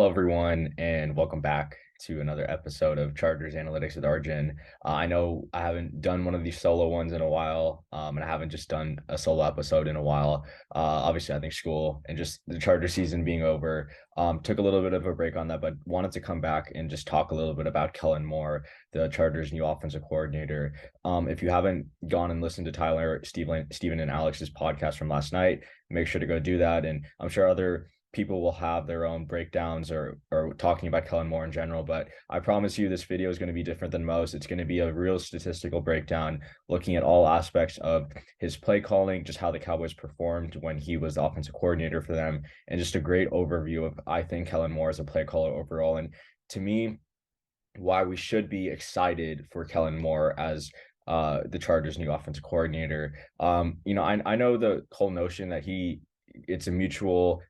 Hello, everyone, and welcome back to another episode of Chargers Analytics with Arjun. I know I haven't done one of these solo ones in a while, and I haven't just done a solo episode in a while. Obviously, I think school and just the Charger season being over took a little bit of a break on that, but wanted to come back and just talk a little bit about Kellen Moore, the Chargers' new offensive coordinator. If you haven't gone and listened to Tyler, Steven, and Alex's podcast from last night, make sure to go do that. And I'm sure other people will have their own breakdowns or talking about Kellen Moore in general, but I promise you this video is going to be different than most. It's going to be a real statistical breakdown looking at all aspects of his play calling, just how the Cowboys performed when he was the offensive coordinator for them, and just a great overview of, I think, Kellen Moore as a play caller overall. And to me, why we should be excited for Kellen Moore as the Chargers' new offensive coordinator. I know the whole notion that it's a mutual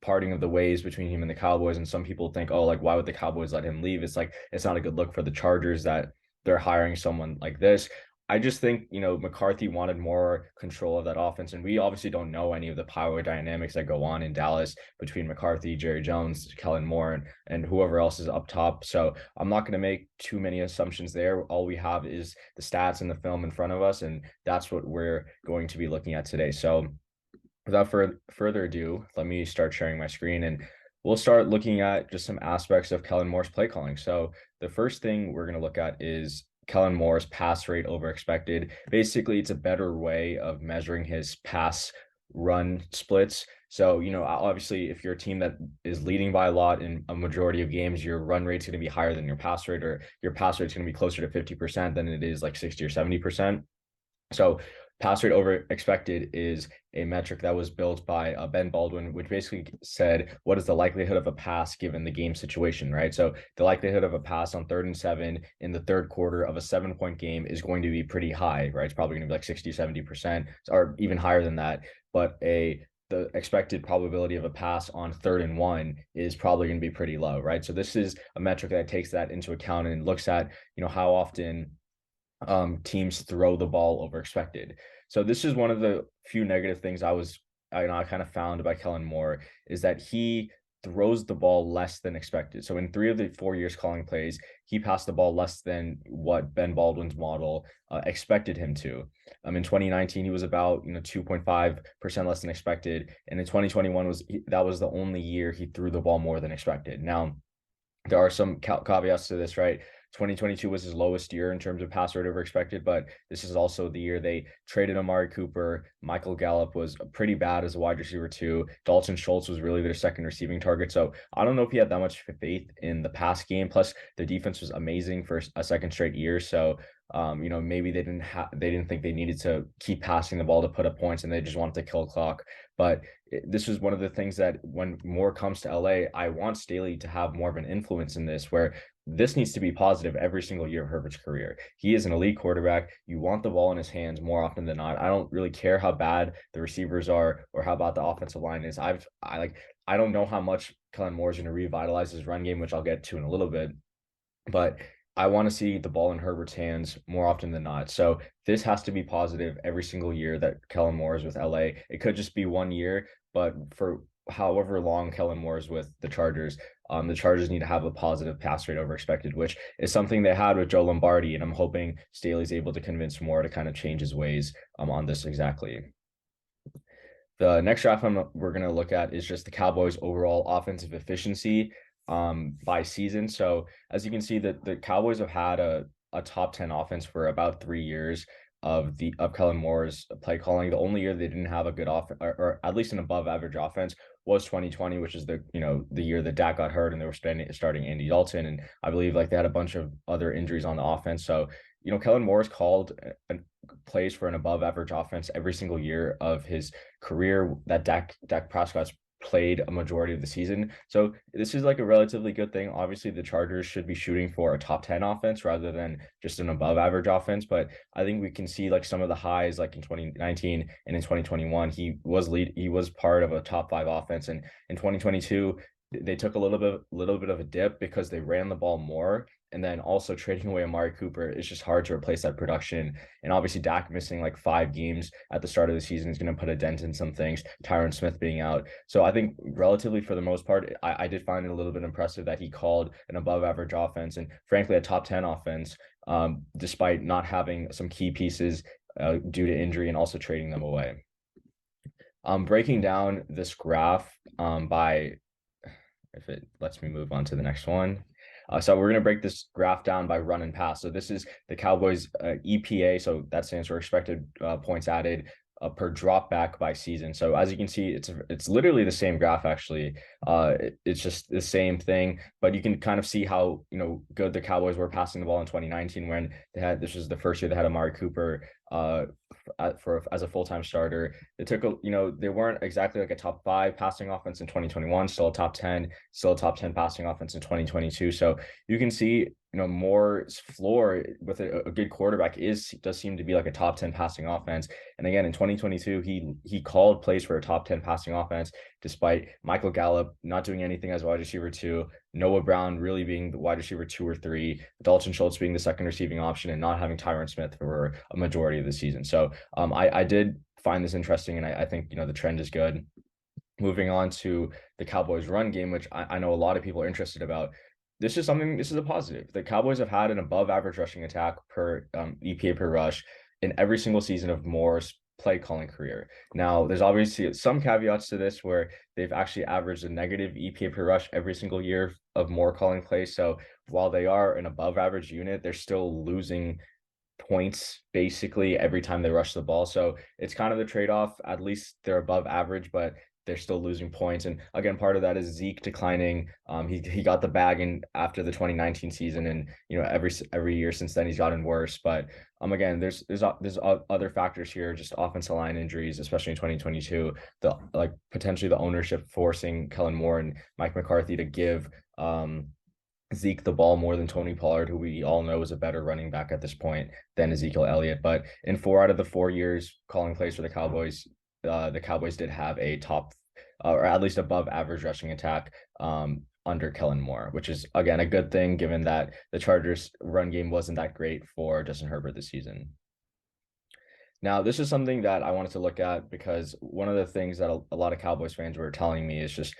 parting of the ways between him and the Cowboys. And some people think, oh, like, why would the Cowboys let him leave? It's like, it's not a good look for the Chargers that they're hiring someone like this. I just think, McCarthy wanted more control of that offense. And we obviously don't know any of the power dynamics that go on in Dallas between McCarthy, Jerry Jones, Kellen Moore, and whoever else is up top. So I'm not going to make too many assumptions there. All we have is the stats and the film in front of us. And that's what we're going to be looking at today. So without further ado, let me start sharing my screen and we'll start looking at just some aspects of Kellen Moore's play calling. So the first thing we're going to look at is Kellen Moore's pass rate over expected. Basically, it's a better way of measuring his pass run splits. So, obviously, if you're a team that is leading by a lot in a majority of games, your run rate's going to be higher than your pass rate, or your pass rate's going to be closer to 50% than it is like 60 or 70%. So pass rate over expected is a metric that was built by Ben Baldwin, which basically said, what is the likelihood of a pass given the game situation, right? So the likelihood of a pass on 3rd and 7 in the third quarter of a 7-point game is going to be pretty high, right? It's probably going to be like 60, 70%, or even higher than that. But the expected probability of a pass on 3rd and 1 is probably going to be pretty low, right? So this is a metric that takes that into account and looks at, how often teams throw the ball over expected. So this is one of the few negative things I kind of found by Kellen Moore is that he throws the ball less than expected. So in 3 of the 4 years calling plays, he passed the ball less than what Ben Baldwin's model expected him to. In 2019, he was about 2.5% less than expected, and in 2021 that was the only year he threw the ball more than expected. Now, there are some caveats to this, right? 2022 was his lowest year in terms of pass rate over expected, but this is also the year they traded Amari Cooper. Michael Gallup was pretty bad as a wide receiver too. Dalton Schultz was really their second receiving target. So I don't know if he had that much faith in the pass game. Plus, the defense was amazing for a second straight year. So maybe they didn't think they needed to keep passing the ball to put up points, and they just wanted to kill clock. But this is one of the things that when Moore comes to LA, I want Staley to have more of an influence in this, where this needs to be positive every single year of Herbert's career. He is an elite quarterback. You want the ball in his hands more often than not. I don't really care how bad the receivers are or how bad the offensive line is. I don't know how much Kellen Moore is going to revitalize his run game, which I'll get to in a little bit, but I want to see the ball in Herbert's hands more often than not. So this has to be positive every single year that Kellen Moore is with LA. It could just be 1 year, but for however long Kellen Moore is with the Chargers need to have a positive pass rate over expected, which is something they had with Joe Lombardi. And I'm hoping Staley's able to convince Moore to kind of change his ways on this exactly. The next graph we're going to look at is just the Cowboys' overall offensive efficiency by season. So as you can see, that the Cowboys have had a top 10 offense for about 3 years of Kellen Moore's play calling. The only year they didn't have a good offense, or at least an above average offense, was 2020, which is the year that Dak got hurt and they were starting Andy Dalton, and I believe like they had a bunch of other injuries on the offense. So Kellen Moore's called plays for an above average offense every single year of his career that Dak Prescott's played a majority of the season. So this is like a relatively good thing. Obviously, the Chargers should be shooting for a top 10 offense rather than just an above average offense. But I think we can see like some of the highs, like in 2019 and in 2021, he was part of a top 5 offense. And in 2022, they took a little bit of a dip because they ran the ball more And then also trading away Amari Cooper, it's just hard to replace that production. And obviously, Dak missing like 5 games at the start of the season is going to put a dent in some things. Tyron Smith being out. So I think relatively for the most part, I did find it a little bit impressive that he called an above average offense and frankly a top 10 offense, despite not having some key pieces due to injury and also trading them away. Breaking down this graph by, if it lets me move on to the next one. So we're going to break this graph down by run and pass. So this is the Cowboys EPA. So that stands for expected points added per drop back by season. So as you can see, it's literally the same graph actually. It's just the same thing, but you can kind of see how good the Cowboys were passing the ball in 2019 when this was the first year they had Amari Cooper as a full-time starter. It took they weren't exactly like a top 5 passing offense in 2021, still a top 10, still a top 10 passing offense in 2022. So you can see Moore's floor with a good quarterback does seem to be like a top 10 passing offense. And again, in 2022, he called plays for a top 10 passing offense, despite Michael Gallup not doing anything as wide receiver 2, Noah Brown really being the wide receiver 2 or 3, Dalton Schultz being the second receiving option, and not having Tyron Smith for a majority of the season. So I did find this interesting, and I think the trend is good. Moving on to the Cowboys run game, which I know a lot of people are interested about. This is a positive. The Cowboys have had an above average rushing attack per EPA per rush in every single season of Moore's play calling career. Now, there's obviously some caveats to this where they've actually averaged a negative EPA per rush every single year of Moore calling plays. So while they are an above average unit, they're still losing points basically every time they rush the ball. So it's kind of the trade-off. At least they're above average, but they're still losing points. And again, part of that is Zeke declining. He got the bag in after the 2019 season, and every year since then he's gotten worse. But again, there's other factors here, just offensive line injuries, especially in 2022. Potentially the ownership forcing Kellen Moore and Mike McCarthy to give Zeke the ball more than Tony Pollard, who we all know is a better running back at this point than Ezekiel Elliott. But in 4 out of the 4 years calling plays for the Cowboys did have a top or at least above average rushing attack under Kellen Moore, which is again a good thing given that the Chargers run game wasn't that great for Justin Herbert this season. Now, this is something that I wanted to look at because one of the things that a lot of Cowboys fans were telling me is just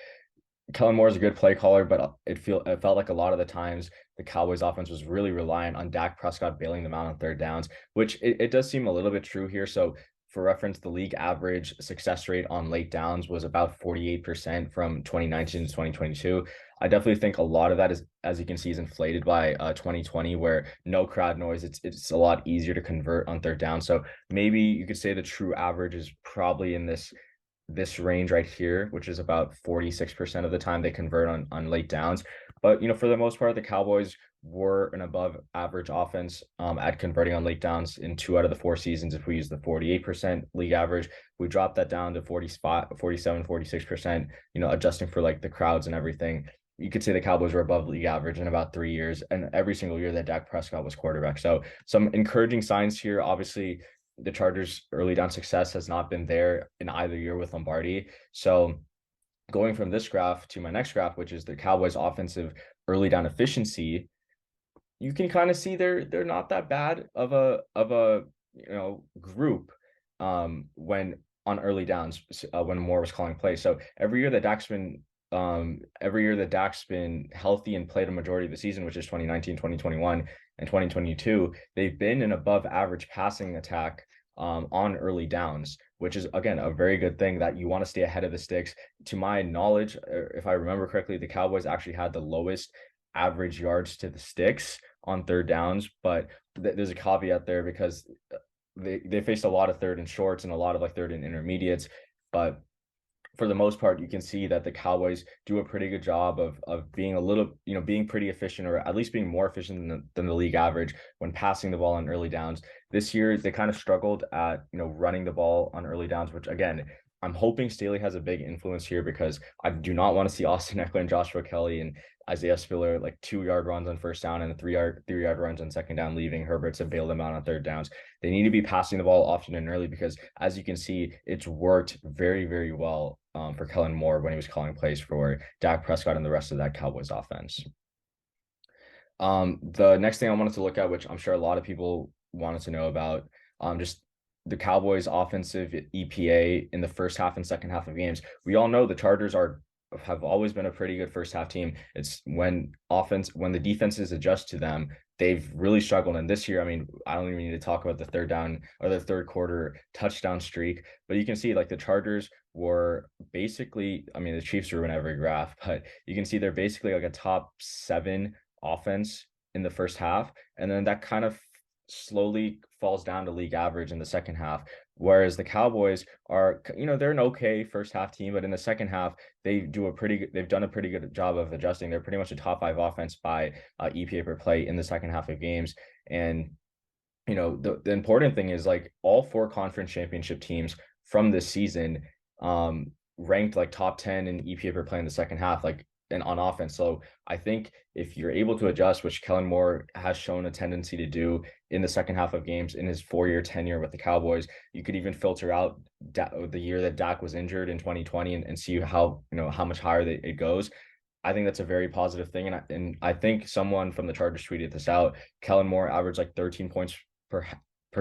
Kellen Moore is a good play caller, but it felt like a lot of the times the Cowboys offense was really reliant on Dak Prescott bailing them out on third downs, which it does seem a little bit true here. So for reference, the league average success rate on late downs was about 48% from 2019 to 2022. I definitely think a lot of that is, as you can see, is inflated by 2020, where no crowd noise. It's a lot easier to convert on third down. So maybe you could say the true average is probably in this range right here, which is about 46% of the time they convert on late downs. But for the most part, the Cowboys were an above average offense at converting on late downs in 2 out of the 4 seasons. If we use the 48% league average, we dropped that down to 45, 47, 46%, adjusting for like the crowds and everything. You could say the Cowboys were above league average in about 3 years, and every single year that Dak Prescott was quarterback. So some encouraging signs here. Obviously, the Chargers' early down success has not been there in either year with Lombardi. So going from this graph to my next graph, which is the Cowboys' offensive early down efficiency, you can kind of see they're not that bad of a group when on early downs when Moore was calling plays. So every year that Dak's been healthy and played a majority of the season, which is 2019, 2021, and 2022, they've been an above average passing attack on early downs, which is again a very good thing that you want to stay ahead of the sticks. To my knowledge, if I remember correctly, the Cowboys actually had the lowest average yards to the sticks on third downs, but there's a caveat there because they faced a lot of third and shorts and a lot of like third and intermediates. But for the most part, you can see that the Cowboys do a pretty good job of being a little, being pretty efficient, or at least being more efficient than the league average when passing the ball on early downs. This year, they kind of struggled at, running the ball on early downs, which again, I'm hoping Staley has a big influence here because I do not want to see Austin Eckler and Joshua Kelly and Isaiah Spiller like 2-yard runs on first down and 3-yard runs on second down, leaving Herbert to bail them out on third downs. They need to be passing the ball often and early because, as you can see, it's worked very, very well for Kellen Moore when he was calling plays for Dak Prescott and the rest of that Cowboys offense. The next thing I wanted to look at, which I'm sure a lot of people wanted to know about, just the Cowboys offensive EPA in the first half and second half of games. We all know the Chargers have always been a pretty good first half team. It's when the defenses adjust to them, they've really struggled. And this year, I mean, I don't even need to talk about the third down or the third quarter touchdown streak, but you can see like the Chargers were basically, I mean, the Chiefs are in every graph, but you can see they're basically like a top seven offense in the first half, and then that kind of slowly falls down to league average in the second half. Whereas the Cowboys are, they're an okay first half team, but in the second half, they've done a pretty good job of adjusting. They're pretty much a top five offense by EPA per play in the second half of games. And, the important thing is like all four conference championship teams from this season ranked like top 10 in EPA per play in the second half. Like, and on offense. So I think if you're able to adjust, which Kellen Moore has shown a tendency to do in the second half of games in his 4-year tenure with the Cowboys, you could even filter out the year that Dak was injured in 2020 and see how much higher it goes. I think that's a very positive thing. And I think someone from the Chargers tweeted this out. Kellen Moore averaged like 13 points per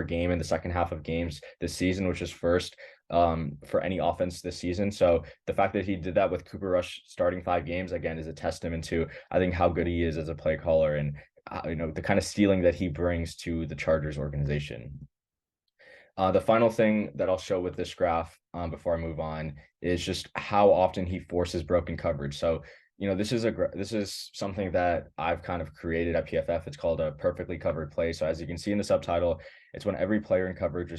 game in the second half of games this season, which is first for any offense this season. So the fact that he did that with Cooper Rush starting 5 games again is a testament to, I think, how good he is as a play caller and the kind of stealing that he brings to the Chargers organization. The final thing that I'll show with this graph before I move on is just how often he forces broken coverage. So, this is something that I've kind of created at PFF. It's called a perfectly covered play. So as you can see in the subtitle, it's when every player in coverage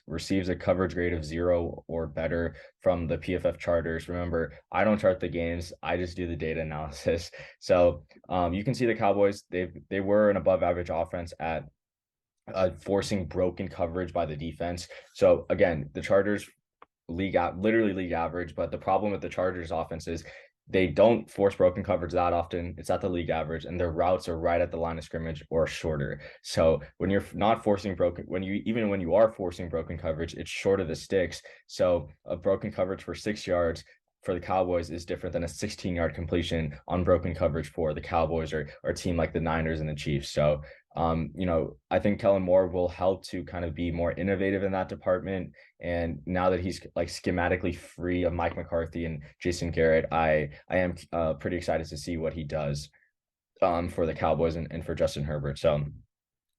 receives a coverage grade of 0 or better from the PFF charters. Remember, I don't chart the games. I just do the data analysis. So you can see the Cowboys, they were an above average offense at forcing broken coverage by the defense. So again, the Chargers literally league average, but the problem with the Chargers offense is they don't force broken coverage that often. It's at the league average, and their routes are right at the line of scrimmage or shorter. So when you're not forcing broken, when you are forcing broken coverage, it's short of the sticks. So a broken coverage for 6 yards for the Cowboys is different than a 16-yard completion on broken coverage for the Cowboys or a team like the Niners and the Chiefs. So I think Kellen Moore will help to kind of be more innovative in that department. And now that he's like schematically free of Mike McCarthy and Jason Garrett, I am pretty excited to see what he does for the Cowboys and for Justin Herbert. So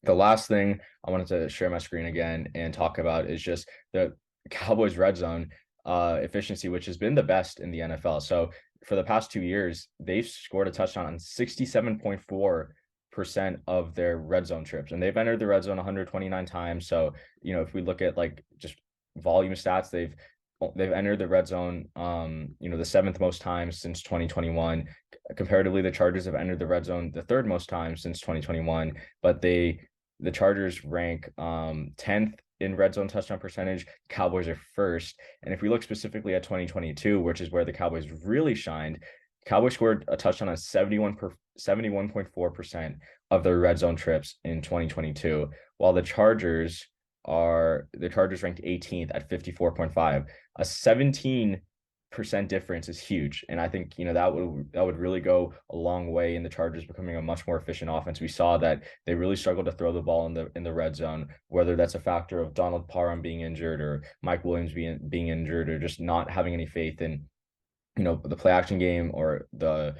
the last thing I wanted to share my screen again and talk about is just the Cowboys red zone efficiency, which has been the best in the NFL. So for the past 2 years, they've scored a touchdown on 67.4% of their red zone trips, and they've entered the red zone 129 times. So, if we look at like just volume stats, they've entered the red zone, the seventh most times since 2021. Comparatively, the Chargers have entered the red zone the third most times since 2021, but the Chargers rank 10th in red zone touchdown percentage. Cowboys are first. And if we look specifically at 2022, which is where the Cowboys really shined, Cowboys scored a touchdown on 71.4% of their red zone trips in 2022, while the Chargers ranked 18th at 54.5. A 17% difference is huge. And I think, that would really go a long way in the Chargers becoming a much more efficient offense. We saw that they really struggled to throw the ball in the red zone, whether that's a factor of Donald Parham being injured or Mike Williams being injured or just not having any faith in the play action game or the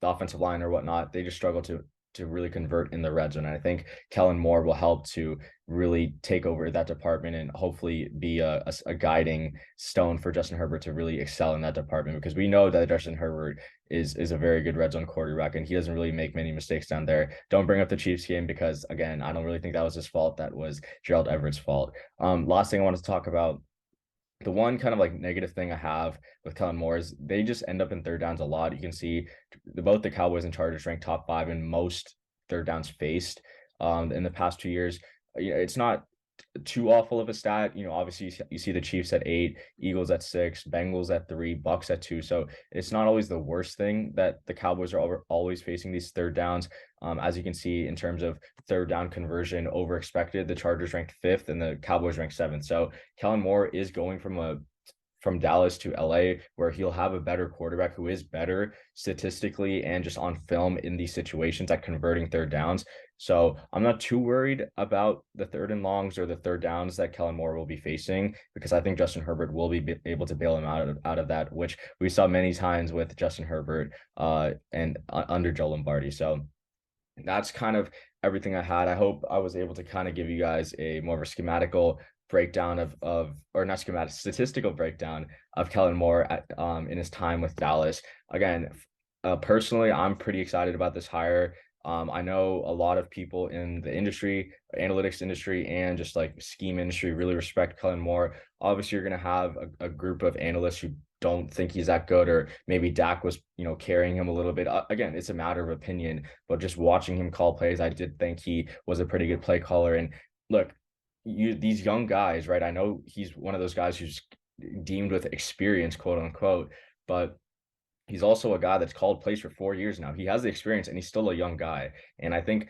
offensive line or whatnot. They just struggle to really convert in the red zone. And I think Kellen Moore will help to really take over that department and hopefully be a guiding stone for Justin Herbert to really excel in that department, because we know that Justin Herbert is a very good red zone quarterback and he doesn't really make many mistakes down there. Don't bring up the Chiefs game because, again, I don't really think that was his fault. That was Gerald Everett's fault. Last thing I wanted to talk about, the one kind of like negative thing I have with Kellen Moore is they just end up in third downs a lot. You can see both the Cowboys and Chargers ranked top 5 in most third downs faced in the past 2 years. It's not too awful of a stat. Obviously you see the Chiefs at 8, Eagles at 6, Bengals at 3, Bucks at 2. So it's not always the worst thing that the Cowboys are always facing these third downs. As you can see, in terms of third down conversion over expected, the Chargers ranked 5th and the Cowboys ranked 7th. So Kellen Moore is going from from Dallas to LA, where he'll have a better quarterback who is better statistically and just on film in these situations at converting third downs. So I'm not too worried about the third and longs or the third downs that Kellen Moore will be facing, because I think Justin Herbert will be able to bail him out of that, which we saw many times with Justin Herbert and under Joe Lombardi. So that's kind of everything I had. I hope I was able to kind of give you guys a more of a schematical breakdown of or not schematic, statistical breakdown of Kellen Moore in his time with Dallas. Again, personally, I'm pretty excited about this hire. I know a lot of people in the industry, analytics industry, and just like scheme industry really respect Kellen Moore. Obviously, you're going to have a group of analysts who don't think he's that good, or maybe Dak was, carrying him a little bit. Again, it's a matter of opinion, but just watching him call plays, I did think he was a pretty good play caller. And look, these young guys, right? I know he's one of those guys who's deemed with experience, quote unquote, but he's also a guy that's called plays for 4 years now. He has the experience and he's still a young guy. And I think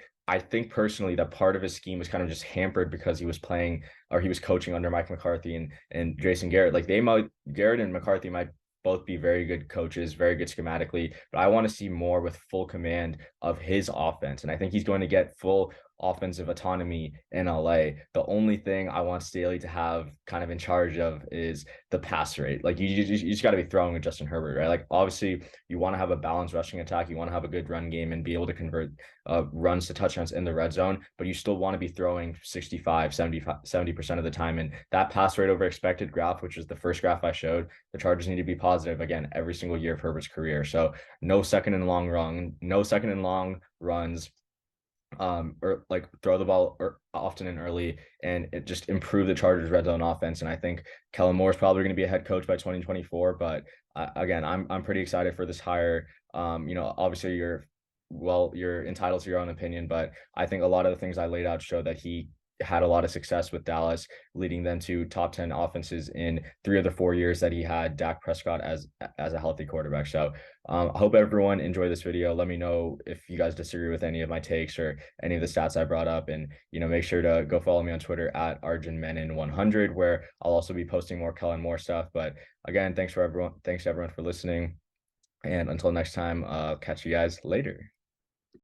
personally that part of his scheme was kind of just hampered because he was playing, or he was coaching under Mike McCarthy and Jason Garrett. Like Garrett and McCarthy might both be very good coaches, very good schematically, but I want to see more with full command of his offense. And I think he's going to get full offensive autonomy in LA. The only thing I want Staley to have kind of in charge of is the pass rate. Like you just got to be throwing with Justin Herbert, right? Like obviously you want to have a balanced rushing attack, you want to have a good run game and be able to convert runs to touchdowns in the red zone, but you still want to be throwing 65, 70% of the time. And that pass rate over expected graph, which is the first graph I showed, the Chargers need to be positive again every single year of Herbert's career. So no second and long runs, or like throw the ball often and early, and it just improve the Chargers red zone offense. And I think Kellen Moore is probably going to be a head coach by 2024. But again, I'm pretty excited for this hire. Obviously you're entitled to your own opinion, but I think a lot of the things I laid out show that he had a lot of success with Dallas, leading them to top 10 offenses in 3 of the 4 years that he had Dak Prescott as a healthy quarterback. So I hope everyone enjoyed this video. Let me know if you guys disagree with any of my takes or any of the stats I brought up, and make sure to go follow me on Twitter at Arjun Menon 100, where I'll also be posting more Kellen Moore stuff. But again, thanks to everyone for listening, and until next time, I'll catch you guys later.